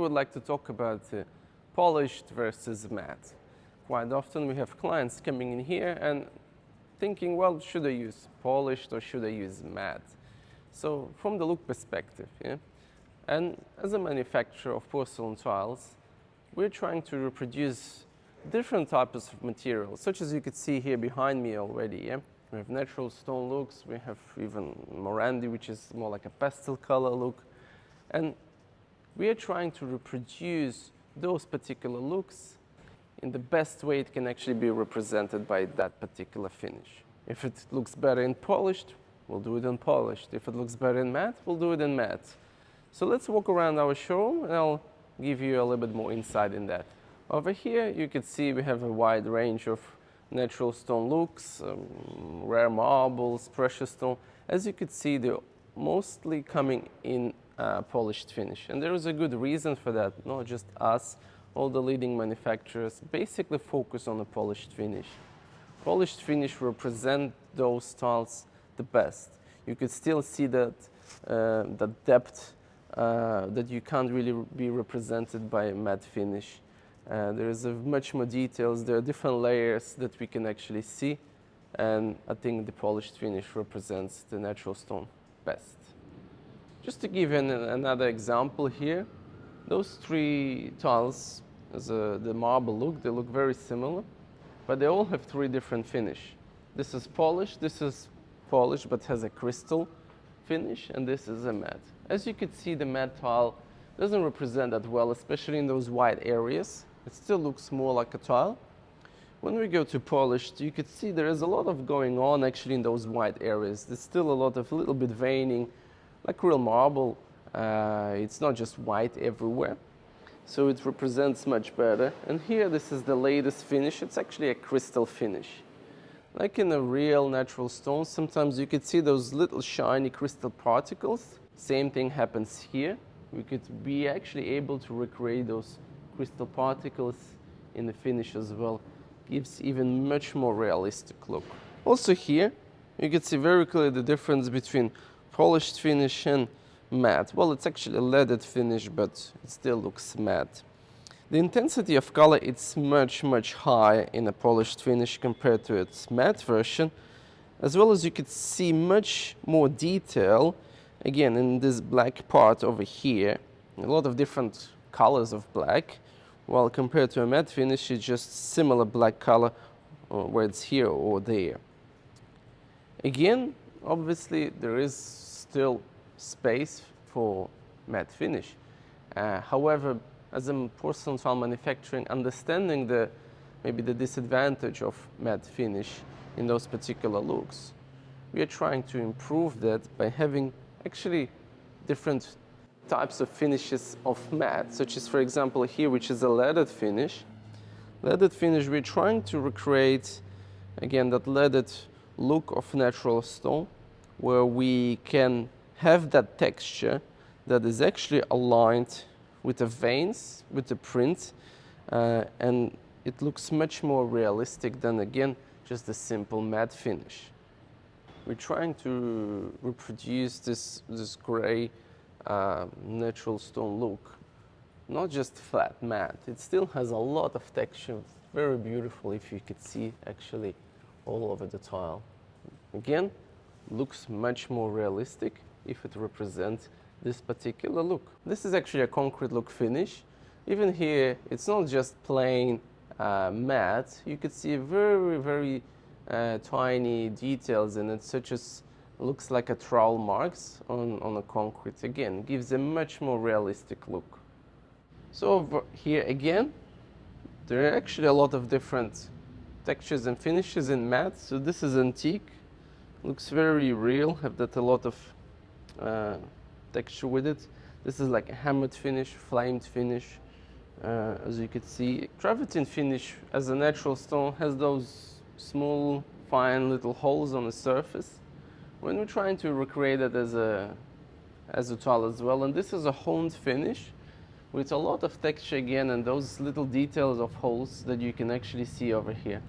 would like to talk about polished versus matte. Quite often we have clients coming in here and thinking, well, should I use polished or should I use matte? So from the look perspective, and as a manufacturer of porcelain tiles, we're trying to reproduce different types of materials, such as you could see here behind me already. We have natural stone looks, we have even Morandi, which is more like a pastel color look. And we are trying to reproduce those particular looks in the best way it can actually be represented by that particular finish. If it looks better in polished, we'll do it in polished. If it looks better in matte, we'll do it in matte. So let's walk around our showroom and I'll give you a little bit more insight in that. Over here, you can see we have a wide range of natural stone looks, rare marbles, precious stone. As you could see, they're mostly coming in polished finish. And there is a good reason for that, not just us. All the leading manufacturers basically focus on the polished finish. Polished finish represent those tiles the best. You could still see that the depth that you can't really be represented by a matte finish. There is much more details. There are different layers that we can actually see, and I think the polished finish represents the natural stone best. Just to give you another example here, those three tiles, as the marble look, they look very similar, but they all have three different finish. This is polished but has a crystal finish, and this is a matte. As you can see, the matte tile doesn't represent that well, especially in those white areas. It still looks more like a tile. When we go to polished, you could see there is a lot of going on actually in those white areas. There's still a lot of little bit veining, like real marble. It's not just white everywhere. So it represents much better. And here, this is the latest finish. It's actually a crystal finish. Like in a real natural stone, sometimes you could see those little shiny crystal particles. Same thing happens here. We could be actually able to recreate those crystal particles in the finish as well. Gives even much more realistic look. Also here, you can see very clearly the difference between polished finish and matte. Well, it's actually a leaded finish, but it still looks matte. The intensity of color is much higher in a polished finish compared to its matte version, as well as you could see much more detail, again, in this black part over here. A lot of different colors of black, while compared to a matte finish, it's just similar black color, where it's here or there. Again, obviously, there is still space for matte finish. However, as a porcelain tile manufacturing, understanding maybe the disadvantage of matte finish in those particular looks, we are trying to improve that by having actually different types of finishes of matte, such as, for example, here, which is a leaded finish. Leaded finish, we're trying to recreate, again, that leaded look of natural stone, where we can have that texture that is actually aligned with the veins, with the print, and it looks much more realistic than, again, just a simple matte finish. We're trying to reproduce this gray natural stone look, not just flat matte. It still has a lot of texture, very beautiful, if you could see actually all over the tile. Again, looks much more realistic if it represents this particular look. This is actually a concrete look finish. Even here, it's not just plain matte. You could see very tiny details in it, such as looks like a trowel marks on a concrete. Again, gives a much more realistic look. So over here again, there are actually a lot of different textures and finishes in matte. So this is antique, looks very real, have that a lot of texture with it. This is like a hammered finish, flamed finish, as you can see. Travertine finish, as a natural stone, has those small, fine little holes on the surface. When we're trying to recreate it as a tile as well, and this is a honed finish with a lot of texture again, and those little details of holes that you can actually see over here.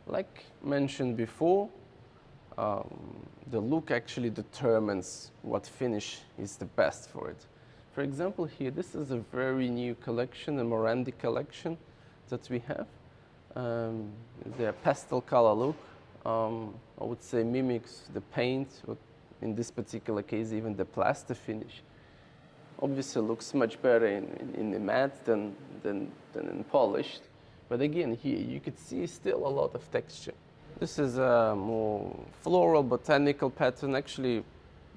Like mentioned before, the look actually determines what finish is the best for it. For example, here, this is a very new collection, a Morandi collection that we have. The pastel color look, I would say, mimics the paint, or in this particular case, even the plaster finish. Obviously, looks much better in the matte than in polished. But again, here you could see still a lot of texture. This is a more floral botanical pattern, actually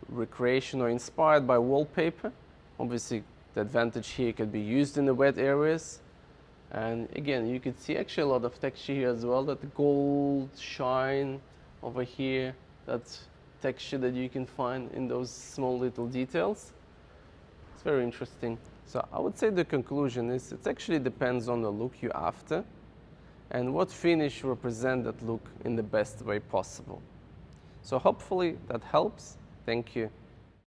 recreation or inspired by wallpaper. Obviously, the advantage here could be used in the wet areas. And again, you could see actually a lot of texture here as well, that gold shine over here, that texture that you can find in those small little details. It's very interesting. So I would say the conclusion is it actually depends on the look you're after and what finish represent that look in the best way possible. So hopefully that helps. Thank you.